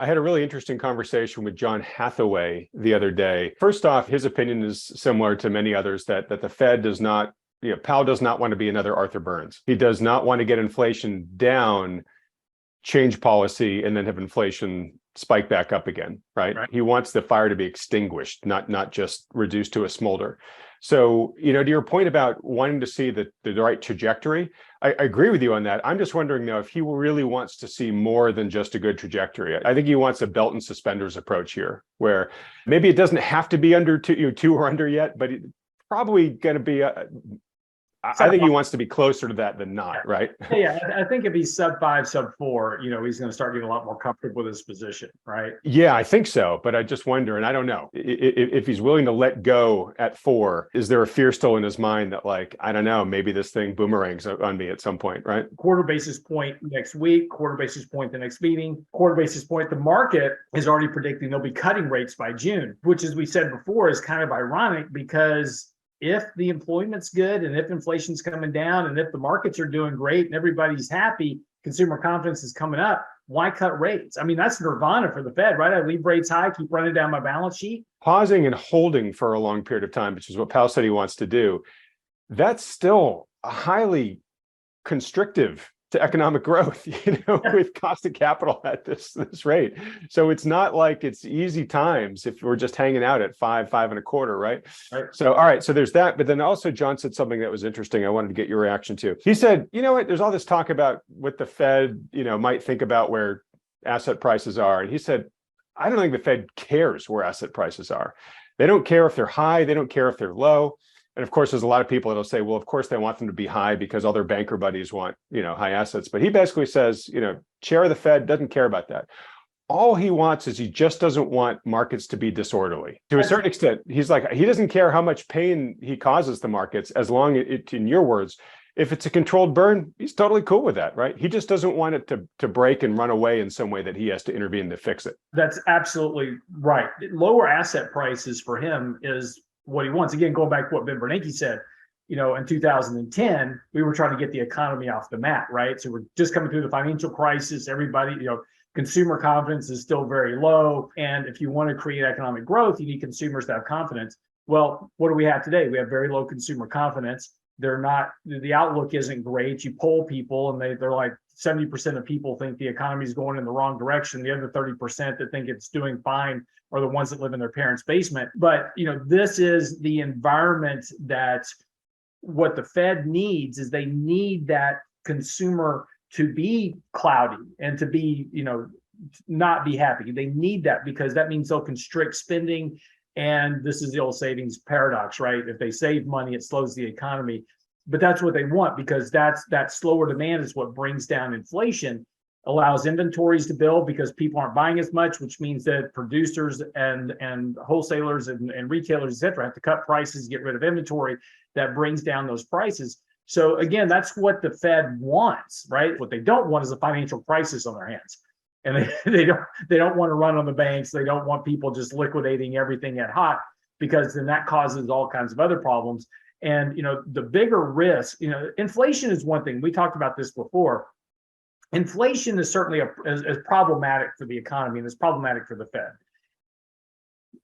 I had a really interesting conversation with John Hathaway the other day. First off, his opinion is similar to many others that the Fed does not, Powell does not want to be another Arthur Burns. He does not want to get inflation down, change policy, and then have inflation spike back up again, right? He wants the fire to be extinguished, not just reduced to a smolder. So, to your point about wanting to see the right trajectory, I agree with you on that. I'm just wondering, though, if he really wants to see more than just a good trajectory. I think he wants a belt and suspenders approach here, where maybe it doesn't have to be under two or under yet, but it's probably going to be I think he wants to be closer to that than not, right? Yeah, I think if he's sub 5, sub 4, he's going to start getting a lot more comfortable with his position, right? Yeah, I think so. But I just wonder, and I don't know, if he's willing to let go at 4, is there a fear still in his mind that, like, I don't know, maybe this thing boomerangs on me at some point, right? Quarter basis point next week, quarter basis point the next meeting, quarter basis point. The market is already predicting they'll be cutting rates by June, which, as we said before, is kind of ironic because if the employment's good and if inflation's coming down and if the markets are doing great and everybody's happy, consumer confidence is coming up, why cut rates? I mean, that's nirvana for the Fed, right? I leave rates high, keep running down my balance sheet. Pausing and holding for a long period of time, which is what Powell said he wants to do, that's still highly constrictive to economic growth, with cost of capital at this rate. So it's not like it's easy times if we're just hanging out at 5.25, right? So, all right. So there's that. But then also John said something that was interesting. I wanted to get your reaction to. He said, there's all this talk about what the Fed, might think about where asset prices are. And he said, I don't think the Fed cares where asset prices are. They don't care if they're high. They don't care if they're low. And of course, there's a lot of people that'll say, well, of course, they want them to be high because all their banker buddies want, high assets. But he basically says, chair of the Fed doesn't care about that. All he wants is he just doesn't want markets to be disorderly. To a certain extent, he's like, he doesn't care how much pain he causes the markets, as long as it, in your words, if it's a controlled burn, he's totally cool with that, right? He just doesn't want it to break and run away in some way that he has to intervene to fix it. That's absolutely right. Lower asset prices for him is what he wants. Again, going back to what Ben Bernanke said, in 2010, we were trying to get the economy off the mat, right? So we're just coming through the financial crisis. Everybody, consumer confidence is still very low. And if you want to create economic growth, you need consumers to have confidence. Well, what do we have today? We have very low consumer confidence. The outlook isn't great. You poll people and they're like 70% of people think the economy is going in the wrong direction. The other 30% that think it's doing fine are the ones that live in their parents' basement. But, this is the environment that what the Fed needs is they need that consumer to be cloudy and to be, not be happy. They need that because that means they'll constrict spending. And this is the old savings paradox, right? If they save money, it slows the economy. But that's what they want because that slower demand is what brings down inflation, allows inventories to build because people aren't buying as much, which means that producers and wholesalers and retailers, et cetera, have to cut prices, get rid of inventory. That brings down those prices. So again, that's what the Fed wants, right? What they don't want is a financial crisis on their hands. And they don't want to run on the banks. They don't want people just liquidating everything at hot because then that causes all kinds of other problems. And, the bigger risk, inflation is one thing. We talked about this before. Inflation is certainly is problematic for the economy and it's problematic for the Fed.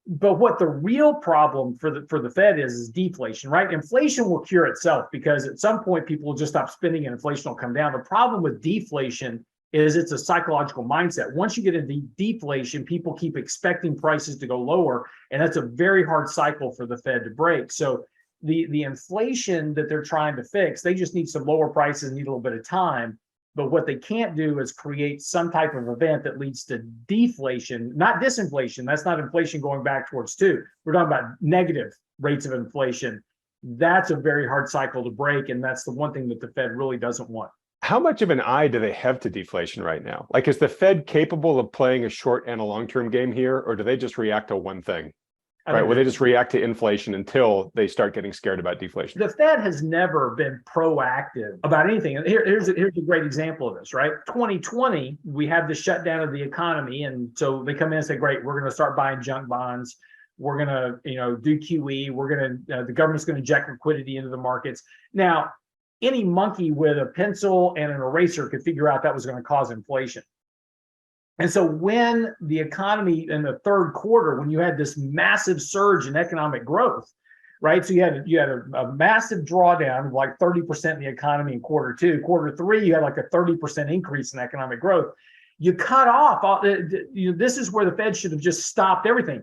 But what the real problem for the Fed is deflation, right? Inflation will cure itself because at some point people will just stop spending and inflation will come down. The problem with deflation is it's a psychological mindset. Once you get into deflation, people keep expecting prices to go lower, and that's a very hard cycle for the Fed to break. So the inflation that they're trying to fix, they just need some lower prices, need a little bit of time. But what they can't do is create some type of event that leads to deflation, not disinflation. That's not inflation going back towards 2. We're talking about negative rates of inflation. That's a very hard cycle to break, and that's the one thing that the Fed really doesn't want. How much of an eye do they have to deflation right now? Like, is the Fed capable of playing a short and a long-term game here, or do they just react to one thing? Right? Will they just react to inflation until they start getting scared about deflation? The Fed has never been proactive about anything. And here's a great example of this, right? 2020, we had the shutdown of the economy. And so they come in and say, great, we're going to start buying junk bonds. We're going to, do QE. The government's going to inject liquidity into the markets. Now, any monkey with a pencil and an eraser could figure out that was going to cause inflation. And so when the economy in the third quarter, when you had this massive surge in economic growth, right? So you had a massive drawdown of like 30% in the economy in quarter two. Quarter three, you had like a 30% increase in economic growth. You cut off all, this is where the Fed should have just stopped everything.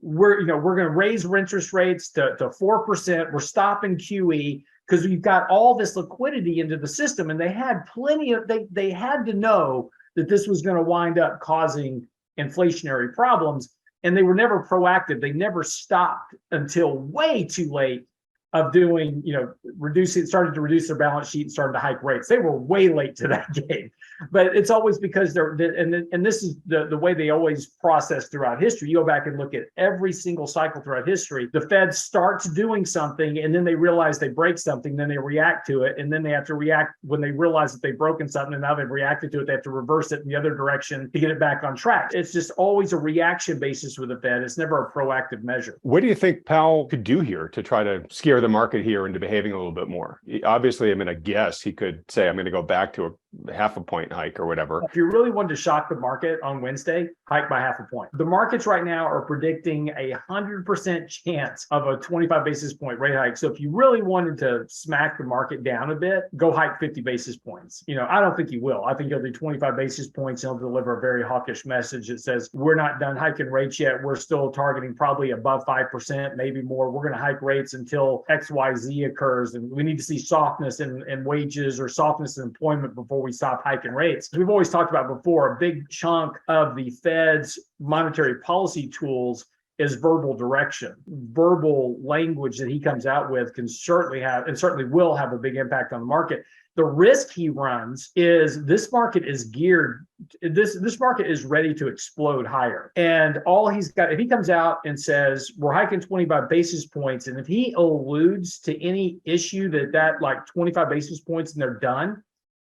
We're going to raise interest rates to 4%. We're stopping QE because we've got all this liquidity into the system, and they had plenty of they had to know that this was going to wind up causing inflationary problems, and they were never proactive. They never stopped until way too late of doing, started to reduce their balance sheet and started to hike rates. They were way late to that game. But it's always because and this is the way they always process throughout history. You go back and look at every single cycle throughout history. The Fed starts doing something, and then they realize they break something, then they react to it, and then they have to react when they realize that they've broken something, and now they've reacted to it. They have to reverse it in the other direction to get it back on track. It's just always a reaction basis with the Fed. It's never a proactive measure. What do you think Powell could do here to try to scare the market here into behaving a little bit more? Obviously, I'm going to guess he could say, I'm going to go back to a half a point hike or whatever. If you really wanted to shock the market on Wednesday, hike by half a point. The markets right now are predicting 100% chance of a 25 basis point rate hike. So if you really wanted to smack the market down a bit, go hike 50 basis points. I don't think he will. I think he'll do 25 basis points. He'll deliver a very hawkish message that says, we're not done hiking rates yet. We're still targeting probably above 5%, maybe more. We're going to hike rates until XYZ occurs. And we need to see softness in wages or softness in employment before we stop hiking rates. We've always talked about before, a big chunk of the Fed's monetary policy tools is verbal direction. Verbal language that he comes out with can certainly have, and certainly will have, a big impact on the market. The risk he runs is this market is geared, this market is ready to explode higher. And all he's got, if he comes out and says, we're hiking 25 basis points, and if he alludes to any issue that like 25 basis points and they're done,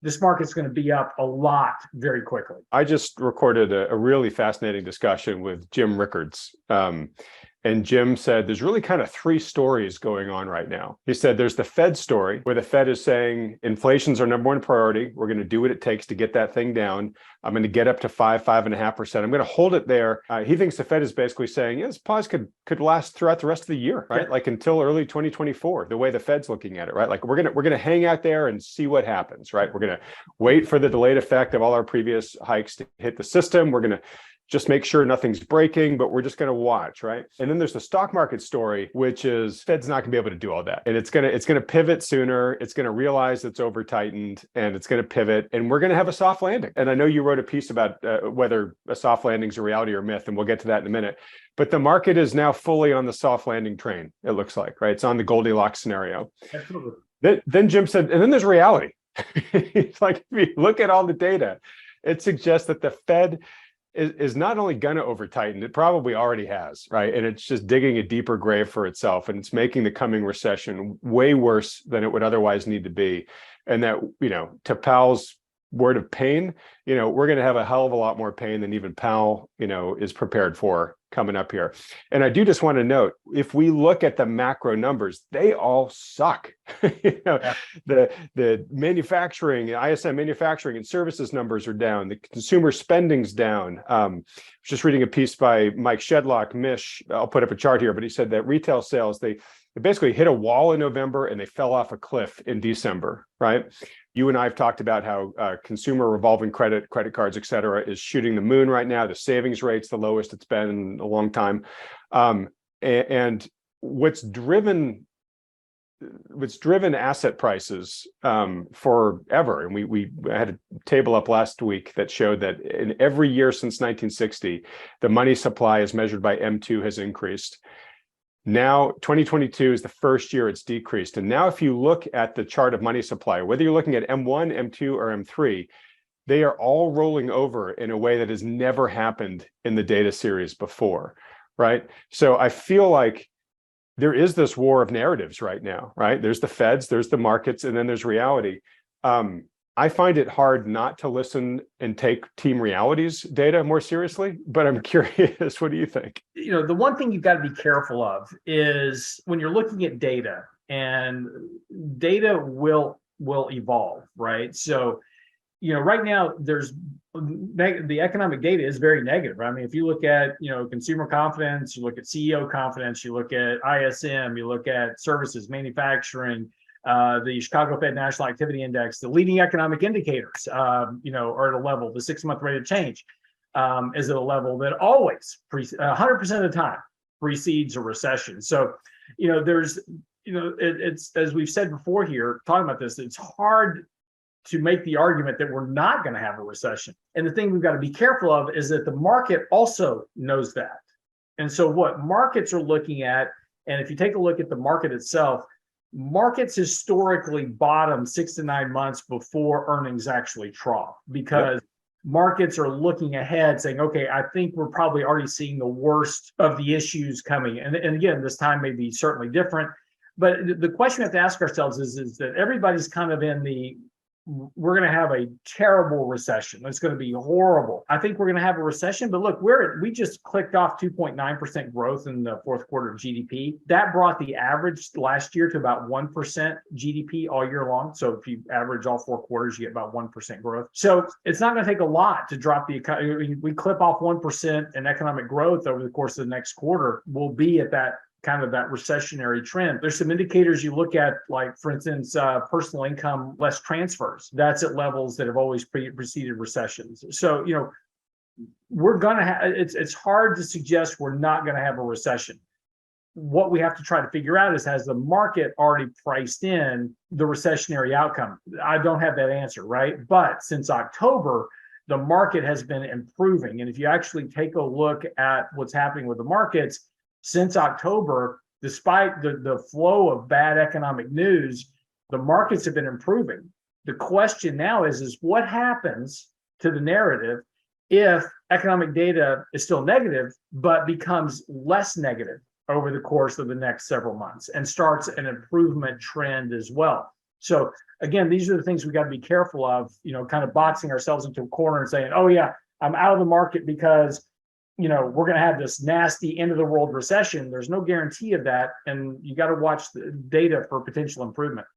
this market's going to be up a lot very quickly. I just recorded a really fascinating discussion with Jim Rickards. And Jim said there's really kind of three stories going on right now. He said there's the Fed story, where the Fed is saying inflation's our number one priority. We're going to do what it takes to get that thing down. I'm going to get up to 5.5%. I'm going to hold it there. He thinks the Fed is basically saying, this pause could last throughout the rest of the year, right? Yeah. Like until early 2024, the way the Fed's looking at it, right? Like we're going to hang out there and see what happens, right? We're going to wait for the delayed effect of all our previous hikes to hit the system. We're going to just make sure nothing's breaking, but we're just going to watch, right? And then there's the stock market story, which is Fed's not going to be able to do all that. And it's going to pivot sooner. It's going to realize it's over tightened, and it's going to pivot, and we're going to have a soft landing. And I know you wrote a piece about whether a soft landing is a reality or myth, and we'll get to that in a minute. But the market is now fully on the soft landing train, it looks like, right? It's on the Goldilocks scenario. Absolutely. Then Jim said, and then there's reality. It's like, if you look at all the data, it suggests that the Fed is not only going to over tighten, it probably already has, right? And it's just digging a deeper grave for itself, and it's making the coming recession way worse than it would otherwise need to be. And that, to Powell's word of pain, we're going to have a hell of a lot more pain than even Powell, is prepared for coming up here. And I do just want to note, if we look at the macro numbers, they all suck. Yeah. The manufacturing, ISM manufacturing and services numbers are down. The consumer spending's down. Just reading a piece by Mike Shedlock, Mish. I'll put up a chart here, but he said that retail sales, they basically hit a wall in November and they fell off a cliff in December, right? You and I have talked about how consumer revolving credit cards, et cetera, is shooting the moon right now. The savings rate's the lowest it's been in a long time. And what's driven asset prices forever, and we had a table up last week that showed that in every year since 1960, the money supply as measured by M2 has increased. Now, 2022 is the first year it's decreased. And now if you look at the chart of money supply, whether you're looking at M1, M2, or M3, they are all rolling over in a way that has never happened in the data series before, right? So I feel like there is this war of narratives right now, right? There's the Feds, there's the markets, and then there's reality. I find it hard not to listen and take Team Reality's data more seriously, but I'm curious, what do you think? The one thing you've got to be careful of is when you're looking at data, and data will evolve, right? So, right now there's the economic data is very negative. Right? I mean, if you look at, consumer confidence, you look at CEO confidence, you look at ISM, you look at services, manufacturing, the Chicago Fed National Activity Index, the leading economic indicators, are at a level. The 6-month rate of change is at a level that always 100% of the time precedes a recession. So, it's, as we've said before here, talking about this, it's hard to make the argument that we're not going to have a recession. And the thing we've got to be careful of is that the market also knows that. And so what markets are looking at, and if you take a look at the market itself, markets historically bottom 6 to 9 months before earnings actually trough, because markets are looking ahead saying, okay, I think we're probably already seeing the worst of the issues coming. And again, this time may be certainly different. But the question we have to ask ourselves is that everybody's kind of in the, we're going to have a terrible recession. It's going to be horrible. I think we're going to have a recession, but look, we just clicked off 2.9% growth in the fourth quarter of GDP. That brought the average last year to about 1% GDP all year long. So if you average all 4 quarters, you get about 1% growth. So it's not going to take a lot to drop the economy. We clip off 1% in economic growth over the course of the next quarter. We'll be at that kind of that recessionary trend. There's some indicators you look at, like, for instance, personal income less transfers. That's at levels that have always preceded recessions. So, we're going to have, it's hard to suggest we're not going to have a recession. What we have to try to figure out is, has the market already priced in the recessionary outcome? I don't have that answer, right? But since October, the market has been improving. And if you actually take a look at what's happening with the markets, since October, despite the flow of bad economic news, the markets have been improving. The question now is what happens to the narrative if economic data is still negative, but becomes less negative over the course of the next several months and starts an improvement trend as well? So again, these are the things we got to be careful of, kind of boxing ourselves into a corner and saying, oh yeah, I'm out of the market because we're going to have this nasty end of the world recession. There's no guarantee of that. And you got to watch the data for potential improvement.